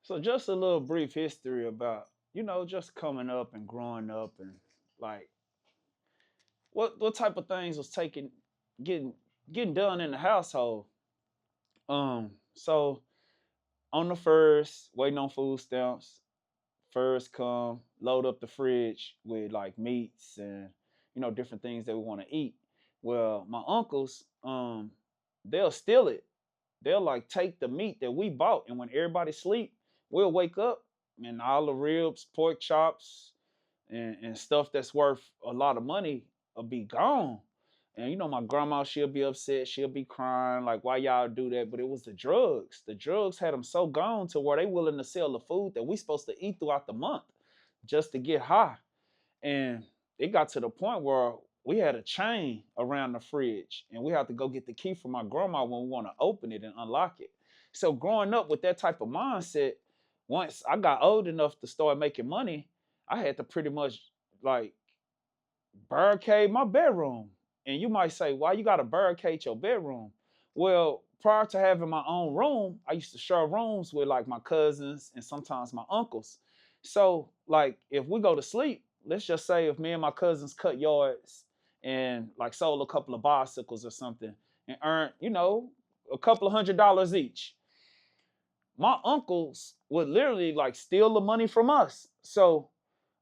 So just a little brief history about, just coming up and growing up and like what type of things was getting getting done in the household. So on the first, waiting on food stamps, first come, load up the fridge with like meats and different things that we want to eat. Well, my uncles, they'll steal it. They'll like take the meat that we bought, and when everybody sleep, we'll wake up and all the ribs, pork chops, and stuff that's worth a lot of money will be gone. And my grandma, she'll be upset, she'll be crying, like, why y'all do that? But it was the drugs. The drugs had them so gone to where they willing to sell the food that we supposed to eat throughout the month just to get high. And it got to the point where we had a chain around the fridge and we had to go get the key from my grandma when we want to open it and unlock it. So growing up with that type of mindset, once I got old enough to start making money, I had to pretty much like barricade my bedroom. And you might say, why you got to barricade your bedroom? Well, prior to having my own room, I used to share rooms with like my cousins and sometimes my uncles. So, like, if we go to sleep, let's just say if me and my cousins cut yards and like sold a couple of bicycles or something and earned, a couple of $100 each, my uncles would literally like steal the money from us. So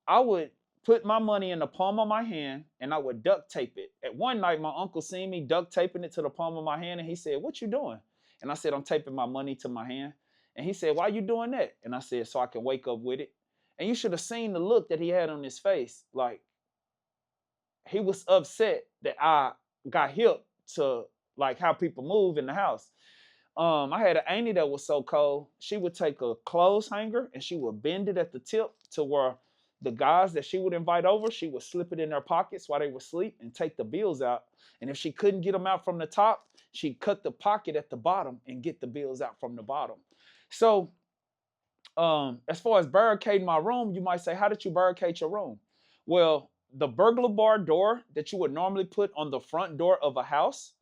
I would put my money in the palm of my hand and I would duct tape it. At one night, my uncle seen me duct taping it to the palm of my hand and he said, "What you doing?" And I said, "I'm taping my money to my hand." And he said, "Why you doing that?" And I said, "So I can wake up with it." And you should have seen the look that he had on his face. Like he was upset that I got hip to like how people move in the house. I had an auntie that was so cold. She would take a clothes hanger and she would bend it at the tip to where the guys that she would invite over, she would slip it in their pockets while they were asleep and take the bills out. And if she couldn't get them out from the top, she'd cut the pocket at the bottom and get the bills out from the bottom. So, as far as barricading my room, you might say, how did you barricade your room? Well, the burglar bar door that you would normally put on the front door of a house,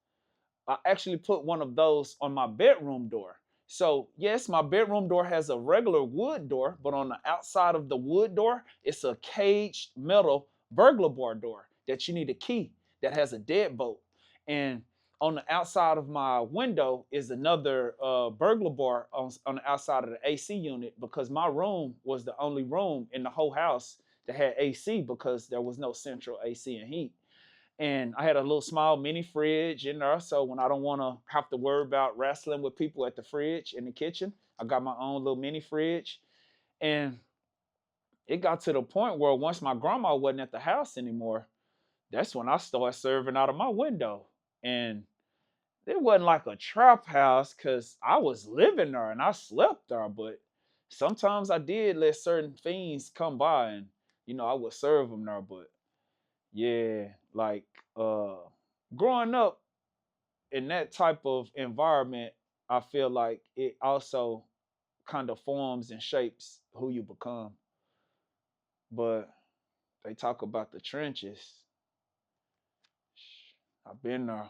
I actually put one of those on my bedroom door. So, yes, my bedroom door has a regular wood door, but on the outside of the wood door, it's a caged metal burglar bar door that you need a key that has a deadbolt. And on the outside of my window is another burglar bar on the outside of the AC unit because my room was the only room in the whole house that had AC because there was no central AC and heat. And I had a little small mini fridge in there. So when I don't want to have to worry about wrestling with people at the fridge in the kitchen, I got my own little mini fridge. And it got to the point where once my grandma wasn't at the house anymore, that's when I started serving out of my window. And it wasn't like a trap house because I was living there and I slept there. But sometimes I did let certain fiends come by and, I would serve them there. But yeah, like uh growing up in that type of environment, I feel like it also kind of forms and shapes who you become. But they talk about the trenches. I've been there.